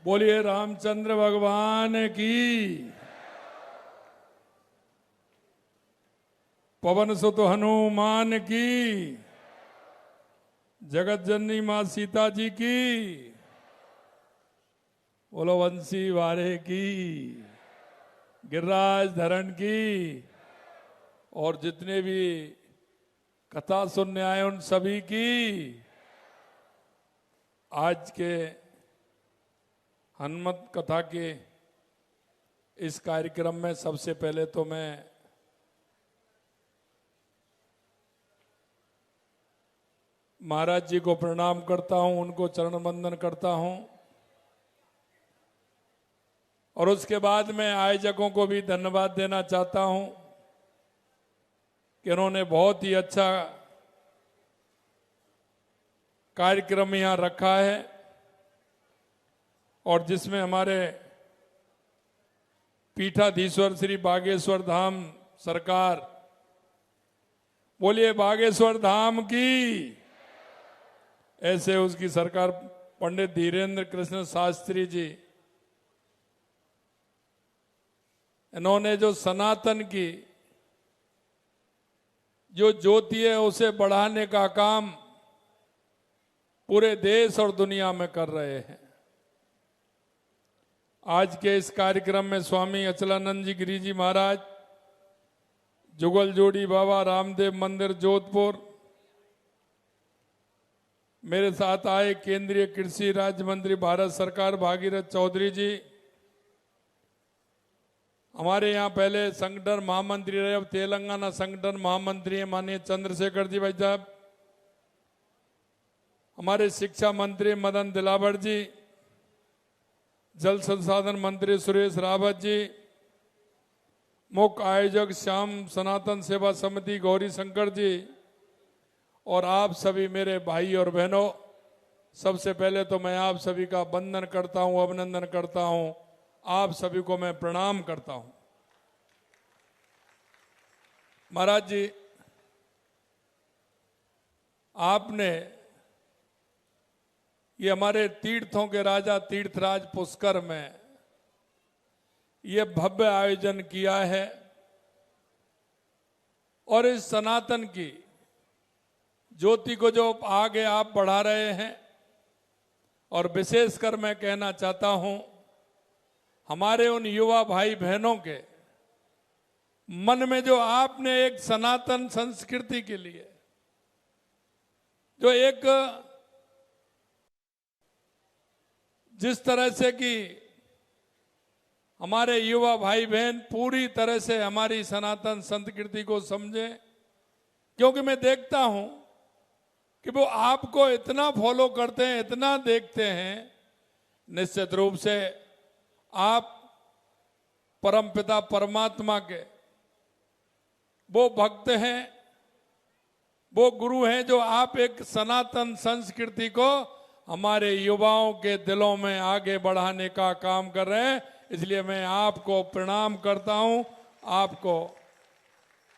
बोलिए रामचंद्र भगवान की। पवन सुत हनुमान की। जगत जननी मां सीता जी की। बोलो वंशी वारे की। गिरिराज धरण की। और जितने भी कथा सुनने आए उन सभी की। आज के हनुमत कथा के इस कार्यक्रम में सबसे पहले तो मैं महाराज जी को प्रणाम करता हूं, उनको चरण वंदन करता हूं। और उसके बाद में आयोजकों को भी धन्यवाद देना चाहता हूं कि उन्होंने बहुत ही अच्छा कार्यक्रम यहां रखा है और जिसमें हमारे पीठाधीश्वर श्री बागेश्वर धाम सरकार, बोलिए बागेश्वर धाम की। ऐसे उसकी सरकार पंडित धीरेन्द्र कृष्ण शास्त्री जी, इन्होंने जो सनातन की जो ज्योति है उसे बढ़ाने का काम पूरे देश और दुनिया में कर रहे हैं। आज के इस कार्यक्रम में स्वामी अचलानंद जी गिरी जी महाराज, जुगल जोड़ी बाबा रामदेव मंदिर जोधपुर, मेरे साथ आए केंद्रीय कृषि राज्य मंत्री भारत सरकार भागीरथ चौधरी जी, हमारे यहाँ पहले संगठन महामंत्री रहे, अब तेलंगाना संगठन महामंत्री हैं माननीय चंद्रशेखर जी भाई साहब, हमारे शिक्षा मंत्री मदन दिलावर जी, जल संसाधन मंत्री सुरेश रावत जी, मुख्य आयोजक श्याम सनातन सेवा समिति गौरी शंकर जी, और आप सभी मेरे भाई और बहनों, सबसे पहले तो मैं आप सभी का वंदन करता हूं, अभिनंदन करता हूं, आप सभी को मैं प्रणाम करता हूं। महाराज जी, आपने ये हमारे तीर्थों के राजा तीर्थराज पुष्कर में ये भव्य आयोजन किया है और इस सनातन की ज्योति को जो आगे आप बढ़ा रहे हैं, और विशेषकर मैं कहना चाहता हूं हमारे उन युवा भाई बहनों के मन में जो आपने एक सनातन संस्कृति के लिए जो एक जिस तरह से कि हमारे युवा भाई बहन पूरी तरह से हमारी सनातन संस्कृति को समझे, क्योंकि मैं देखता हूं कि वो आपको इतना फॉलो करते हैं, इतना देखते हैं, निश्चित रूप से आप परमपिता परमात्मा के वो भक्त हैं, वो गुरु हैं जो आप एक सनातन संस्कृति को हमारे युवाओं के दिलों में आगे बढ़ाने का काम कर रहे हैं। इसलिए मैं आपको प्रणाम करता हूं, आपको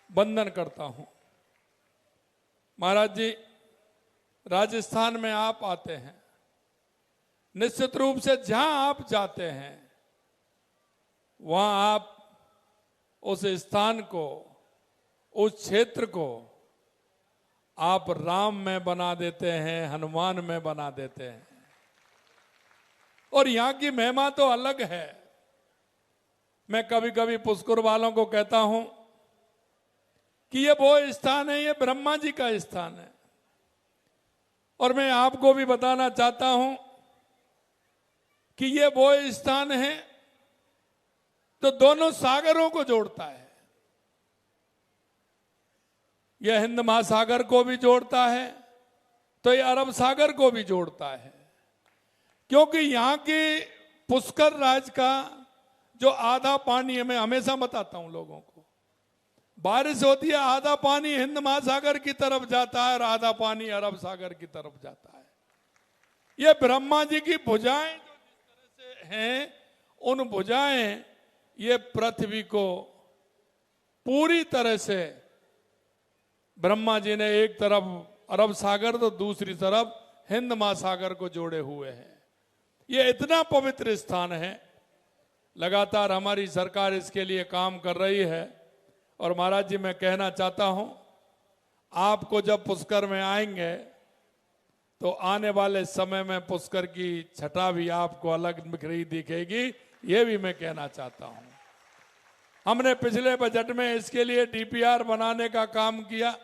वंदन करता हूं। महाराज जी, राजस्थान में आप आते हैं, निश्चित रूप से जहां आप जाते हैं वहां आप उस स्थान को, उस क्षेत्र को आप राम में बना देते हैं, हनुमान में बना देते हैं। और यहां की महिमा तो अलग है। मैं कभी कभी पुष्कर वालों को कहता हूं कि ये वो स्थान है, ये ब्रह्मा जी का स्थान है। और मैं आपको भी बताना चाहता हूं कि ये वो स्थान है तो दोनों सागरों को जोड़ता है। यह हिंद महासागर को भी जोड़ता है तो ये अरब सागर को भी जोड़ता है, क्योंकि यहां की पुष्कर राज का जो आधा पानी है, मैं हमेशा बताता हूं लोगों को, बारिश होती है आधा पानी हिंद महासागर की तरफ जाता है और आधा पानी अरब सागर की तरफ जाता है। ये ब्रह्मा जी की भुजाएं जो जिस तरह से हैं, उन भुजाएं ये पृथ्वी को पूरी तरह से, ब्रह्मा जी ने एक तरफ अरब सागर तो दूसरी तरफ हिंद महासागर को जोड़े हुए हैं। ये इतना पवित्र स्थान है, लगातार हमारी सरकार इसके लिए काम कर रही है। और महाराज जी, मैं कहना चाहता हूं, आपको जब पुष्कर में आएंगे तो आने वाले समय में पुष्कर की छटा भी आपको अलग बिखरी दिखेगी, ये भी मैं कहना चाहता हूं। हमने पिछले बजट में इसके लिए डीपीआर बनाने का काम किया।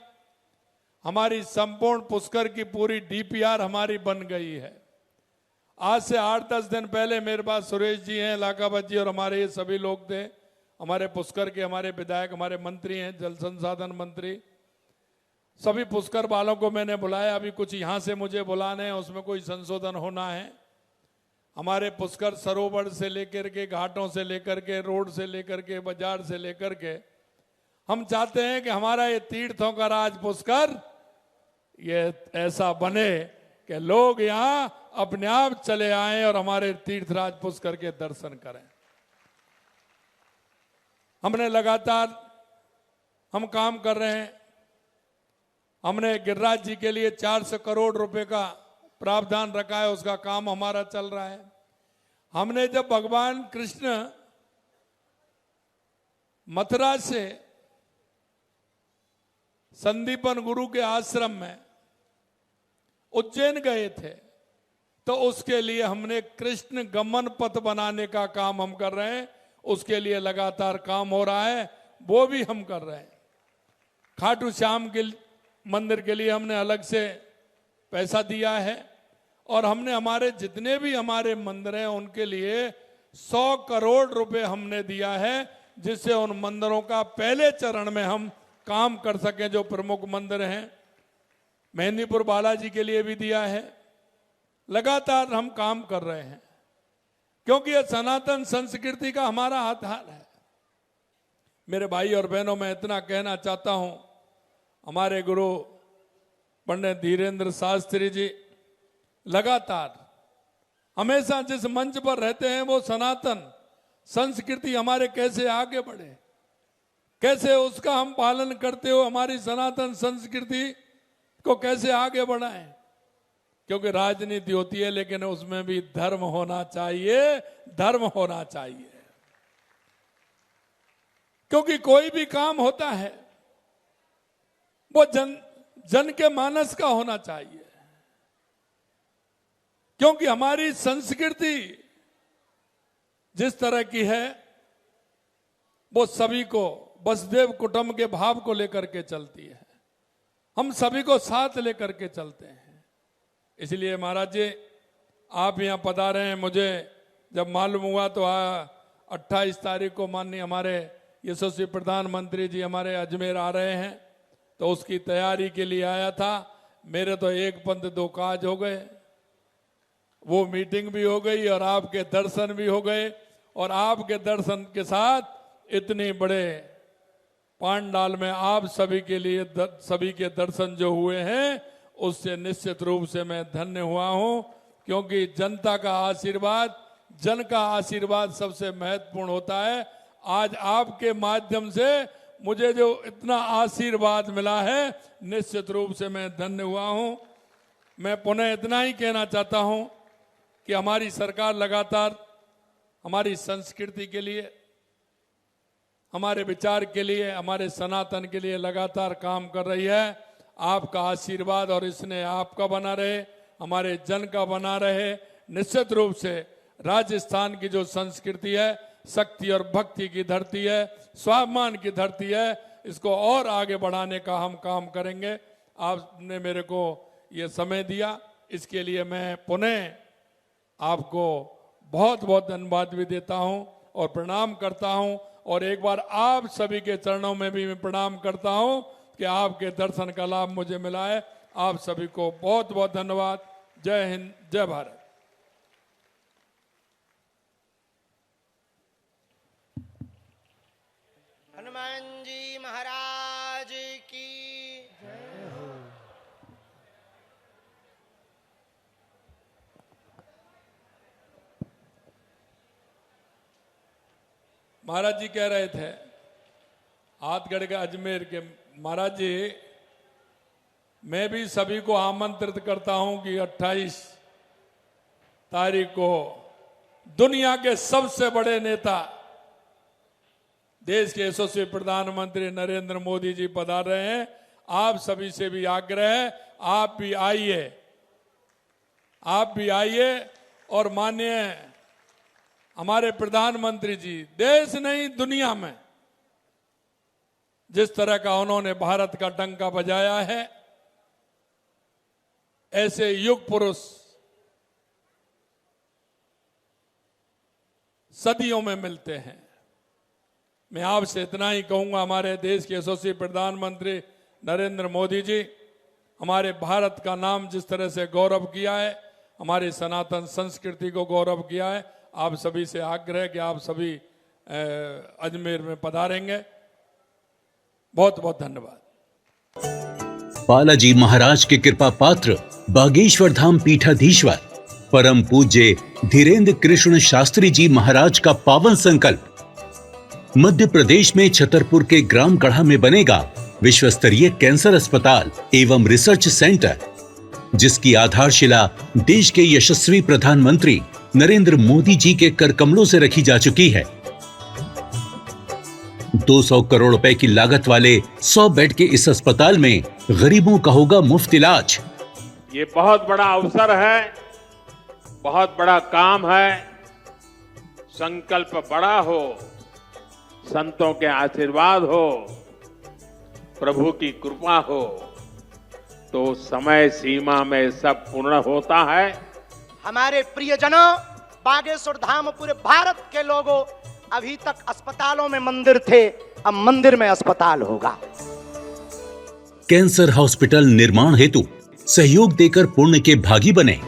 हमारी संपूर्ण पुष्कर की पूरी डीपीआर हमारी बन गई है। आज से 8-10 दिन पहले मेरे पास सुरेश जी हैं, लाखावत जी और हमारे ये सभी लोग थे, हमारे पुष्कर के, हमारे विधायक, हमारे मंत्री हैं, जल संसाधन मंत्री, सभी पुष्कर वालों को मैंने बुलाया। अभी कुछ यहाँ से मुझे बुलाने हैं, उसमें कोई संशोधन होना है। हमारे पुष्कर सरोवर से लेकर के, घाटों से लेकर के, रोड से लेकर के, बाजार से लेकर के, हम चाहते हैं कि हमारा ये तीर्थों का राज पुष्कर ये ऐसा बने कि लोग यहाँ अपने आप चले आए और हमारे तीर्थराज पुष्कर के दर्शन करें। हमने लगातार हम काम कर रहे हैं। हमने गिरिराज जी के लिए 400 करोड़ रुपए का प्रावधान रखा है, उसका काम हमारा चल रहा है। हमने जब भगवान कृष्ण मथुरा से संदीपन गुरु के आश्रम में उज्जैन गए थे, तो उसके लिए हमने कृष्ण गमन पथ बनाने का काम हम कर रहे हैं। उसके लिए लगातार काम हो रहा है, वो भी हम कर रहे हैं। खाटू श्याम के मंदिर के लिए हमने अलग से पैसा दिया है और हमने हमारे जितने भी हमारे मंदिर हैं उनके लिए 100 करोड़ रुपए हमने दिया है, जिससे उन मंदिरों का पहले चरण में हम काम कर सकें, जो प्रमुख मंदिर हैं। मेहंदीपुर बालाजी के लिए भी दिया है। लगातार हम काम कर रहे हैं, क्योंकि यह सनातन संस्कृति का हमारा आधार है। मेरे भाई और बहनों, मैं इतना कहना चाहता हूं, हमारे गुरु पंडित धीरेन्द्र शास्त्री जी लगातार हमेशा जिस मंच पर रहते हैं, वो सनातन संस्कृति हमारे कैसे आगे बढ़े, कैसे उसका हम पालन करते हो, हमारी सनातन संस्कृति को कैसे आगे बढ़ाएं। क्योंकि राजनीति होती है, लेकिन उसमें भी धर्म होना चाहिए, धर्म होना चाहिए। क्योंकि कोई भी काम होता है वो जन के मानस का होना चाहिए। क्योंकि हमारी संस्कृति जिस तरह की है, वो सभी को वसुदेव कुटुंब के भाव को लेकर के चलती है। हम सभी को साथ लेकर के चलते हैं। इसलिए महाराज जी, आप यहाँ पधारे हैं। मुझे जब मालूम हुआ तो 28 तारीख को माननीय हमारे यशस्वी प्रधानमंत्री जी हमारे अजमेर आ रहे हैं, तो उसकी तैयारी के लिए आया था। मेरे तो एक पंथ दो काज हो गए, वो मीटिंग भी हो गई और आपके दर्शन भी हो गए। और आपके दर्शन के साथ इतनी बड़े पांडाल में आप सभी के लिए सभी के दर्शन जो हुए हैं, उससे निश्चित रूप से मैं धन्य हुआ हूं। क्योंकि जनता का आशीर्वाद, जन का आशीर्वाद सबसे महत्वपूर्ण होता है। आज आपके माध्यम से मुझे जो इतना आशीर्वाद मिला है, निश्चित रूप से मैं धन्य हुआ हूं। मैं पुनः इतना ही कहना चाहता हूं कि हमारी सरकार लगातार हमारी संस्कृति के लिए, हमारे विचार के लिए, हमारे सनातन के लिए लगातार काम कर रही है। आपका आशीर्वाद और इसने आपका बना रहे, हमारे जन का बना रहे। निश्चित रूप से राजस्थान की जो संस्कृति है, शक्ति और भक्ति की धरती है, स्वाभिमान की धरती है, इसको और आगे बढ़ाने का हम काम करेंगे। आपने मेरे को ये समय दिया, इसके लिए मैं पुनः आपको बहुत बहुत धन्यवाद भी देता हूं और प्रणाम करता हूं। और एक बार आप सभी के चरणों में भी मैं प्रणाम करता हूं कि आपके दर्शन का लाभ मुझे मिला है। आप सभी को बहुत बहुत धन्यवाद। जय हिंद, जय भारत। हनुमान जी महाराज की जय हो। महाराज जी कह रहे थे, हाथगढ़ के अजमेर के महाराज जी, मैं भी सभी को आमंत्रित करता हूं कि 28 तारीख को दुनिया के सबसे बड़े नेता, देश के यशस्वी प्रधानमंत्री नरेंद्र मोदी जी पधार रहे हैं। आप सभी से भी आग्रह है, आप भी आइए और माननीय हमारे प्रधानमंत्री जी देश नहीं दुनिया में जिस तरह का उन्होंने भारत का डंका बजाया है, ऐसे युग पुरुष सदियों में मिलते हैं। मैं आपसे इतना ही कहूंगा, हमारे देश के यशस्वी प्रधानमंत्री नरेंद्र मोदी जी हमारे भारत का नाम जिस तरह से गौरव किया है, हमारी सनातन संस्कृति को गौरव किया है, आप सभी से आग्रह कि आप सभी अजमेर में पधारेंगे। बहुत बहुत धन्यवाद। बालाजी महाराज के कृपा पात्र बागेश्वर धाम पीठाधीश्वर परम पूज्य धीरेन्द्र कृष्ण शास्त्री जी महाराज का पावन संकल्प। मध्य प्रदेश में छतरपुर के ग्राम गढ़ा में बनेगा विश्व स्तरीय कैंसर अस्पताल एवं रिसर्च सेंटर, जिसकी आधारशिला देश के यशस्वी प्रधानमंत्री नरेंद्र मोदी जी के कर कमलों से रखी जा चुकी है। 200 करोड़ रुपए की लागत वाले 100 बेड के इस अस्पताल में गरीबों का होगा मुफ्त इलाज। ये बहुत बड़ा अवसर है, बहुत बड़ा काम है। संकल्प बड़ा हो, संतों के आशीर्वाद हो, प्रभु की कृपा हो, तो समय सीमा में सब पूर्ण होता है। हमारे प्रियजनों, बागेश्वर धाम पूरे भारत के लोगों, अभी तक अस्पतालों में मंदिर थे, अब मंदिर में अस्पताल होगा। कैंसर हॉस्पिटल निर्माण हेतु सहयोग देकर पुण्य के भागी बने।